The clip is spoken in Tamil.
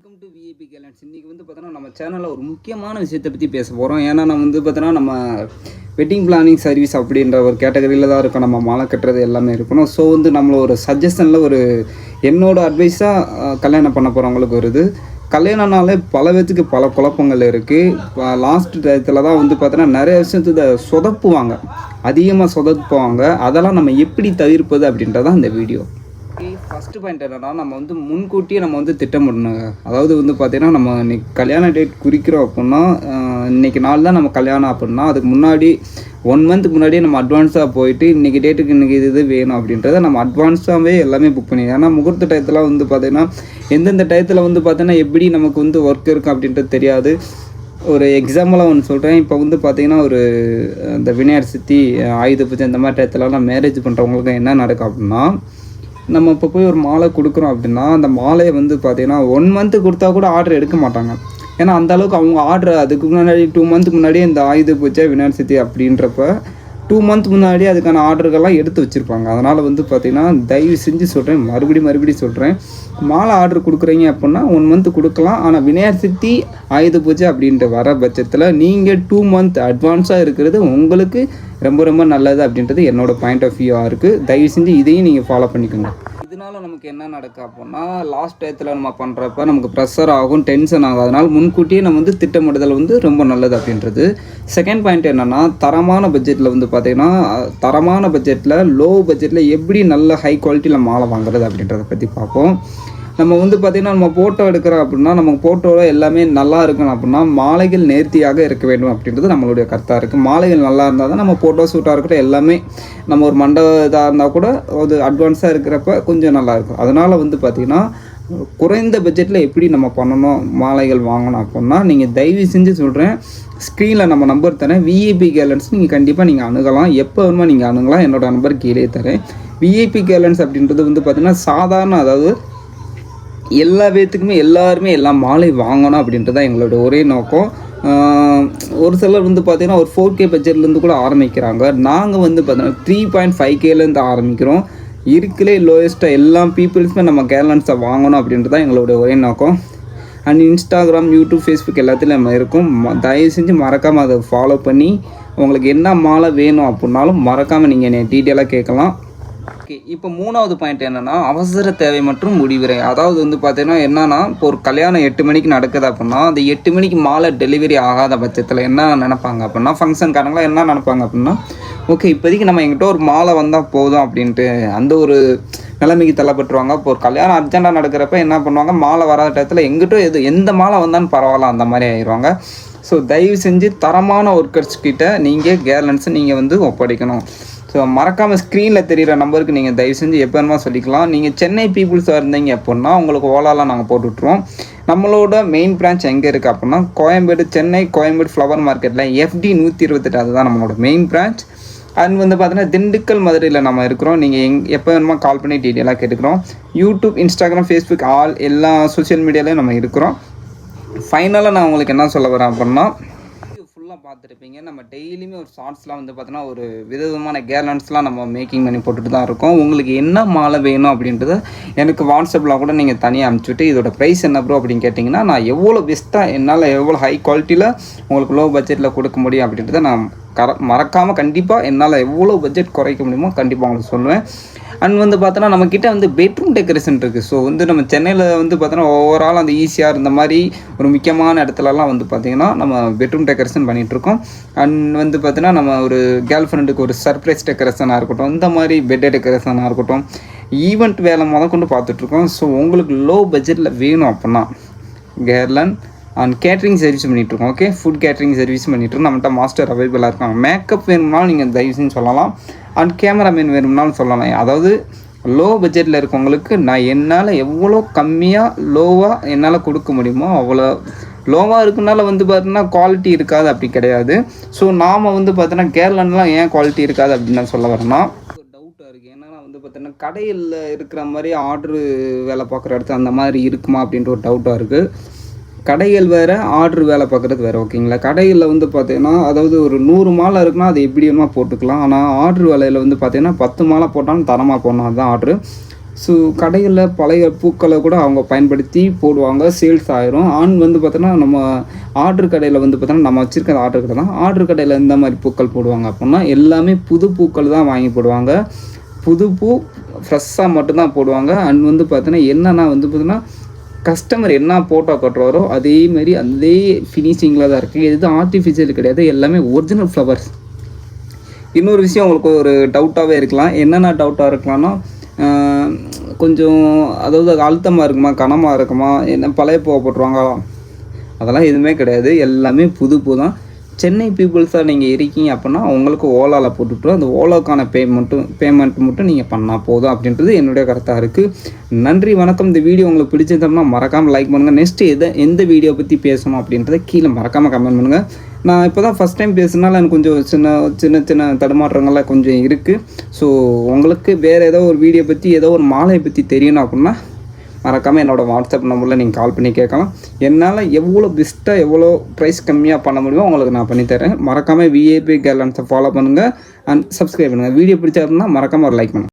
Welcome to VIP கேலண்ட்ஸ். இன்றைக்கி வந்து பார்த்தோன்னா நம்ம சேனலில் ஒரு முக்கியமான விஷயத்தை பற்றி பேச போகிறோம். ஏன்னா நம்ம வந்து பார்த்தோன்னா நம்ம வெட்டிங் பிளானிங் சர்வீஸ் அப்படின்ற ஒரு கேட்டகரியில் தான் இருக்கும். நம்ம மாலை கட்டுறது எல்லாமே இருக்கணும். ஸோ வந்து நம்மள ஒரு சஜஷனில் ஒரு என்னோடய அட்வைஸாக கல்யாணம் பண்ண போகிறவங்களுக்கு வருது. கல்யாணம்னாலே பல பேத்துக்கு பல குழப்பங்கள் இருக்குது. லாஸ்ட் டயத்தில் தான் வந்து பார்த்தோன்னா நிறைய விஷயத்தை சொதப்புவாங்க, அதிகமாக சொதப்புவாங்க. அதெல்லாம் நம்ம எப்படி தவிர்ப்பது அப்படின்றதான் இந்த வீடியோ. ஃபஸ்ட்டு பாயிண்ட் என்னென்னா, நம்ம வந்து முன்கூட்டியே நம்ம வந்து திட்டமிடணுங்க. அதாவது வந்து பார்த்திங்கன்னா, நம்ம இன்றைக்கி கல்யாண டேட் குறிக்கிறோம் அப்படின்னா, இன்றைக்கி நாள் தான் நம்ம கல்யாணம் அப்படின்னா, அதுக்கு முன்னாடி 1 மந்த்துக்கு முன்னாடியே நம்ம அட்வான்ஸாக போயிட்டு இன்றைக்கி டேட்டுக்கு இன்றைக்கி இது வேணும் அப்படின்றத நம்ம அட்வான்ஸாகவே எல்லாமே புக் பண்ணி. ஏன்னா முகூர்த்த டயத்தில் வந்து பார்த்திங்கன்னா, எந்தெந்த டயத்தில் வந்து பார்த்திங்கன்னா எப்படி நமக்கு வந்து ஒர்க் இருக்கும் அப்படின்றது தெரியாது. ஒரு எக்ஸாம்பிளாக ஒன்று சொல்கிறேன். இப்போ வந்து பார்த்திங்கன்னா, ஒரு இந்த விநாயகர் சதுர்த்தி, ஆயுத பூஜை இந்த மாதிரி டயத்துலலாம் மேரேஜ் பண்ணுறவங்களுக்கு என்ன நடக்கும் அப்படின்னா, நம்ம இப்போ போய் ஒரு மாலை கொடுக்குறோம் அப்படின்னா, அந்த மாலையை வந்து பார்த்திங்கன்னா 1 மந்த்து கொடுத்தா கூட ஆர்டர் எடுக்க மாட்டாங்க. ஏன்னா அந்தளவுக்கு அவங்க ஆர்டர் அதுக்கு முன்னாடி 2 மந்த்துக்கு முன்னாடியே இந்த ஆயுத பூஜை விநாயகர் சதுர்த்தி அப்படின்றப்ப 2 மந்த் முன்னாடியே அதுக்கான ஆர்டர்கள்லாம் எடுத்து வச்சுருப்பாங்க. அதனால் வந்து பார்த்திங்கன்னா, தயவு செஞ்சு சொல்கிறேன், மறுபடியும் சொல்கிறேன், மாலை ஆர்டர் கொடுக்குறீங்க அப்படின்னா 1 மந்த்து கொடுக்கலாம். ஆனால் விநாயகர் சதுர்த்தி, ஆயுத பூஜை அப்படின்ற வர பட்சத்தில் நீங்கள் 2 மந்த் அட்வான்ஸாக இருக்கிறது உங்களுக்கு ரொம்ப நல்லது அப்படின்றது என்னோடய பாயிண்ட் ஆஃப் வியூவாக இருக்குது. தயவு செஞ்சு இதையும் நீங்கள் ஃபாலோ பண்ணிக்கோங்க. இதனால் நமக்கு என்ன நடக்கும் அப்படின்னா, லாஸ்ட் டயத்தில் நம்ம பண்ணுறப்ப நமக்கு ப்ரெஷர் ஆகும், டென்ஷன் ஆகும். அதனால் முன்கூட்டியே நம்ம வந்து திட்டமிடுதல் வந்து ரொம்ப நல்லது அப்படின்றது. செகண்ட் பாயிண்ட் என்னென்னா, தரமான பட்ஜெட்டில் வந்து பார்த்திங்கன்னா, தரமான பட்ஜெட்டில் லோ பட்ஜெட்டில் எப்படி நல்ல ஹை குவாலிட்டியில் மாலை வாங்குறது அப்படின்றத பற்றி பார்ப்போம். நம்ம வந்து பார்த்திங்கன்னா, நம்ம ஃபோட்டோ எடுக்கிறோம் அப்படின்னா, நமக்கு ஃபோட்டோவில் எல்லாமே நல்லா இருக்கணும் அப்படின்னா, மாலைகள் நேர்த்தியாக இருக்க வேண்டும் அப்படின்றது நம்மளுடைய கருத்தாக இருக்குது. மாலைகள் நல்லா இருந்தால் தான் நம்ம ஃபோட்டோ ஷூட்டாக இருக்கட்டும், எல்லாமே நம்ம ஒரு மண்டப இதாக இருந்தால் கூட அது அட்வான்ஸாக இருக்கிறப்ப கொஞ்சம் நல்லாயிருக்கும். அதனால் வந்து பார்த்திங்கன்னா, குறைந்த பட்ஜெட்டில் எப்படி நம்ம பண்ணணும், மாலைகள் வாங்கணும் அப்படின்னா, நீங்கள் தயவு செஞ்சு சொல்கிறேன், ஸ்க்ரீனில் நம்ம நம்பர் தரேன், விஐபி கேலண்ட்ஸ் நீங்கள் கண்டிப்பாக நீங்கள் அணுகலாம். எப்போ வேணுமோ நீங்கள் அணுகலாம். என்னோடய நம்பர் கீழே தரேன். விஐபி கேலண்ட்ஸ் அப்படின்றது வந்து பார்த்திங்கன்னா சாதாரண, அதாவது எல்லா பேத்துக்குமே எல்லாருமே எல்லா மாலை வாங்கணும் அப்படின்றது தான் எங்களோட ஒரே நோக்கம். ஒரு சிலர் வந்து பார்த்திங்கன்னா ஒரு 4K பட்ஜெட்லேருந்து கூட ஆரம்பிக்கிறாங்க. நாங்கள் வந்து பார்த்திங்கன்னா 3.5Kலேருந்து ஆரம்பிக்கிறோம். இருக்கலே லோயஸ்ட்டாக எல்லா பீப்புள்ஸுமே நம்ம கேலண்ட்ஸை வாங்கணும் அப்படின்றது தான் எங்களோட ஒரே நோக்கம். அண்ட் இன்ஸ்டாகிராம், யூடியூப், ஃபேஸ்புக் எல்லாத்துலேயும் நம்ம இருக்கும். தயவு செஞ்சு மறக்காமல் அதை ஃபாலோ பண்ணி உங்களுக்கு என்ன மாலை வேணும் அப்படின்னாலும் மறக்காமல் நீங்கள் என்னை டீட்டெயிலாக கேட்கலாம். ஓகே, இப்போ 3வது பாயிண்ட் என்னென்னா, அவசர தேவை மற்றும் முடிவுரை. அதாவது வந்து பார்த்தீங்கன்னா என்னென்னா, இப்போ ஒரு கல்யாணம் 8 மணிக்கு நடக்குது அப்படின்னா, அந்த 8 மணிக்கு மாலை டெலிவரி ஆகாத பட்சத்தில் என்ன நினைப்பாங்க அப்படின்னா, ஃபங்க்ஷன்காரங்களாம் என்ன நினைப்பாங்க அப்படின்னா, ஓகே இப்போதைக்கு நம்ம எங்கிட்ட ஒரு மாலை வந்தால் போதும் அப்படின்ட்டு அந்த ஒரு நிலைமைக்கு தள்ளப்பட்டுருவாங்க. இப்போ ஒரு கல்யாணம் அர்ஜென்ட்டாக நடக்கிறப்ப என்ன பண்ணுவாங்க, மாலை வராத டயத்தில் எங்கிட்ட எந்த மாலை வந்தாலும் பரவாயில்ல அந்த மாதிரி ஆயிடுவாங்க. ஸோ தயவு செஞ்சு தரமான ஒர்க்கர்ஸ் கிட்ட நீங்கள் கேர்லன்ஸை நீங்கள் வந்து ஒப்படைக்கணும். ஸோ மறக்காமல் ஸ்க்ரீனில் தெரிகிற நம்பருக்கு நீங்கள் தயவு செஞ்சு எப்போ வேணுமா சொல்லிக்கலாம். நீங்கள் சென்னை பீப்புள்ஸாக இருந்தீங்க அப்படின்னா உங்களுக்கு ஓலாலாம் நாங்கள் போட்டு விட்ருவோம். நம்மளோட மெயின் பிரான்ச் எங்கே இருக்குது அப்படின்னா, கோயம்பேடு, சென்னை கோயம்பேடு ஃப்ளவர் மார்க்கெட்டில் FD 128, அதுதான் நம்மளோட மெயின் பிரான்ச். அண்ட் வந்து பார்த்தீங்கன்னா திண்டுக்கல், மதுரையில் நம்ம இருக்கிறோம். நீங்கள் எப்போ வேணுமா கால் பண்ணி டீட்டெயிலாக கேட்டுக்கிறோம். யூடியூப், இன்ஸ்டாகிராம், ஃபேஸ்புக் எல்லா சோஷியல் மீடியாலையும் நம்ம இருக்கிறோம். ஃபைனலாக நான் உங்களுக்கு என்ன சொல்ல வரேன் அப்படின்னா, பார்த்துருப்பீங்க, நம்ம டெய்லியுமே ஒரு ஷார்ட்ஸ்லாம் வந்து பார்த்தோன்னா ஒரு விதவிதமான கேர்லண்ட்ஸ்லாம் நம்ம மேக்கிங் பண்ணி போட்டுட்டு தான் இருக்கோம். உங்களுக்கு என்ன மாலை வேணும் அப்படின்றத எனக்கு வாட்ஸ்அப்பில் கூட நீங்கள் தனியாக அனுப்பிச்சுட்டு இதோட ப்ரைஸ் என்ன ப்ரோ அப்படின்னு கேட்டிங்கன்னா, நான் எவ்வளோ பெஸ்ட்டாக என்னால் எவ்வளோ ஹை குவாலிட்டியில் உங்களுக்கு லோ பட்ஜெட்டில் கொடுக்க முடியும் அப்படின்றத நான் மறக்காமல் கண்டிப்பாக என்னால் எவ்வளோ பட்ஜெட் குறைக்க முடியுமோ கண்டிப்பாக உங்களுக்கு சொல்லுவேன். அண்ட் வந்து பார்த்தோன்னா நம்மக்கிட்ட வந்து பெட்ரூம் டெக்கரேஷன் இருக்குது. ஸோ வந்து நம்ம சென்னையில் வந்து பார்த்தோன்னா ஓவரால் அந்த ஈஸியாக இருந்த மாதிரி ஒரு முக்கியமான இடத்துலலாம் வந்து பார்த்திங்கன்னா நம்ம பெட்ரூம் டெக்கரேஷன் பண்ணிகிட்ருக்கோம். அண்ட் வந்து பார்த்தோன்னா நம்ம ஒரு கேர்ள் ஃப்ரெண்டுக்கு ஒரு சர்ப்ரைஸ் டெக்கரேஷனாக இருக்கட்டும், இந்த மாதிரி பெட்டே டெக்கரேஷனாக இருக்கட்டும், ஈவெண்ட் வேலை கொண்டு பார்த்துட்ருக்கோம். ஸோ உங்களுக்கு லோ பட்ஜெட்டில் வேணும் அப்படின்னா கேர்லன் அண்ட் கேட்ரிங் சர்வீஸ் பண்ணிகிட்ருக்கோம். ஓகே, ஃபுட் கேட்ரிங் சர்வீஸ் பண்ணிகிட்ருக்கோம். நம்மகிட்ட மாஸ்டர் அவைலபிளாக இருக்காங்க. மேக்கப் வேணும்னாலும் நீங்கள் தயவுசெய்து சொல்லலாம். அண்ட் கேமராமேன் வேணும்னாலும் சொல்லலாம். அதாவது லோ பட்ஜெட்டில் இருக்கவங்களுக்கு நான் என்னால் எவ்வளோ கம்மியாக லோவாக என்னால் கொடுக்க முடியுமோ அவ்வளோ லோவாக இருக்குனால வந்து பார்த்தீங்கன்னா குவாலிட்டி இருக்காது அப்படி கிடையாது. ஸோ நாம் வந்து பார்த்தோன்னா கேர்லன்லாம் ஏன் குவாலிட்டி இருக்காது அப்படின்னு நான் சொல்ல வரேன்னா, ஒரு டவுட்டாக இருக்குது. ஏன்னா வந்து பார்த்தோன்னா கடையில் இருக்கிற மாதிரி ஆர்டரு வேலை பார்க்குற இடத்துல அந்த மாதிரி இருக்குமா அப்படின்ற ஒரு டவுட்டாக இருக்குது. கடைகள் வேறு, ஆர்டர் வேலை பார்க்குறது வேறு. ஓகேங்களா, கடைகளில் வந்து பார்த்தீங்கன்னா அதாவது ஒரு 100 மாலை இருக்குன்னா அது எப்படி வேணுமா போட்டுக்கலாம். ஆனால் ஆர்டர் வேலையில் வந்து பார்த்தீங்கன்னா 10 மாலை போட்டாலும் தரமாக போடணும், அதுதான் ஆர்டரு. ஸோ கடைகளில் பழைய பூக்களை கூட அவங்க பயன்படுத்தி போடுவாங்க, சேல்ஸ் ஆயிரும். ஆண் வந்து பார்த்தோன்னா நம்ம ஆர்டர் கடையில் வந்து பார்த்தோன்னா நம்ம வச்சுருக்க ஆர்டர் கடை தான். ஆர்டர் கடையில் இந்த மாதிரி பூக்கள் போடுவாங்க அப்படின்னா எல்லாமே புது பூக்கள் தான் வாங்கி போடுவாங்க. புது பூ ஃப்ரெஷ்ஷாக மட்டும்தான் போடுவாங்க. அண்ட் வந்து பார்த்தோன்னா என்னென்னா வந்து பார்த்தோன்னா கஸ்டமர் என்ன ஃபோட்டோ கட்டுறாரோ அதேமாரி அதே ஃபினிஷிங்கில் தான் இருக்குது. எதுவும் ஆர்டிஃபிஷியல் கிடையாது, எல்லாமே ஒரிஜினல் ஃப்ளவர்ஸ். இன்னொரு விஷயம் உங்களுக்கு ஒரு டவுட்டாகவே இருக்கலாம். என்னென்ன டவுட்டாக இருக்கலாம்னா கொஞ்சம் அதாவது அழுத்தமாக இருக்குமா, கனமாக இருக்குமா, என்ன பழைய பூவை போட்டுருவாங்களா, அதெல்லாம் எதுவுமே கிடையாது. எல்லாமே புது பூ தான். சென்னை பீப்புள்ஸாக நீங்கள் இருக்கீங்க அப்படின்னா உங்களுக்கு ஓலாவில் போட்டுவிட்டு அந்த ஓலாவுக்கான பேமெண்ட் மட்டும் நீங்கள் பண்ணால் போதும் அப்படின்றது என்னுடைய கருத்தாக இருக்குது. நன்றி, வணக்கம். இந்த வீடியோ உங்களுக்கு பிடிச்சிருந்தோம்னா மறக்காமல் லைக் பண்ணுங்கள். நெக்ஸ்ட்டு எந்த வீடியோ பற்றி பேசணும் அப்படின்றத கீழே மறக்காமல் கமெண்ட் பண்ணுங்கள். நான் இப்போ தான் ஃபஸ்ட் டைம் பேசுனால எனக்கு கொஞ்சம் சின்ன சின்ன தடுமாற்றங்கள்லாம் கொஞ்சம் இருக்குது. ஸோ உங்களுக்கு வேறு ஏதோ ஒரு வீடியோ பற்றி ஏதோ ஒரு மாலையை பற்றி தெரியணும் அப்படின்னா மறக்காமல் என்னோடய வாட்ஸ்அப் நம்பரில் நீங்கள் கால் பண்ணி கேட்கலாம். என்னால் எவ்வளோ பெஸ்ட்டாக எவ்வளோ ப்ரைஸ் கம்மியாக பண்ண முடியுமோ உங்களுக்கு நான் பண்ணித்தரேன். மறக்காமல் விஏபி கேர்லன்ஸை ஃபாலோ பண்ணுங்கள் அண்ட் சப்ஸ்கிரைப் பண்ணுங்கள். வீடியோ பிடிச்சா அப்படின்னா மறக்காமல் ஒரு லைக் பண்ணுங்கள்.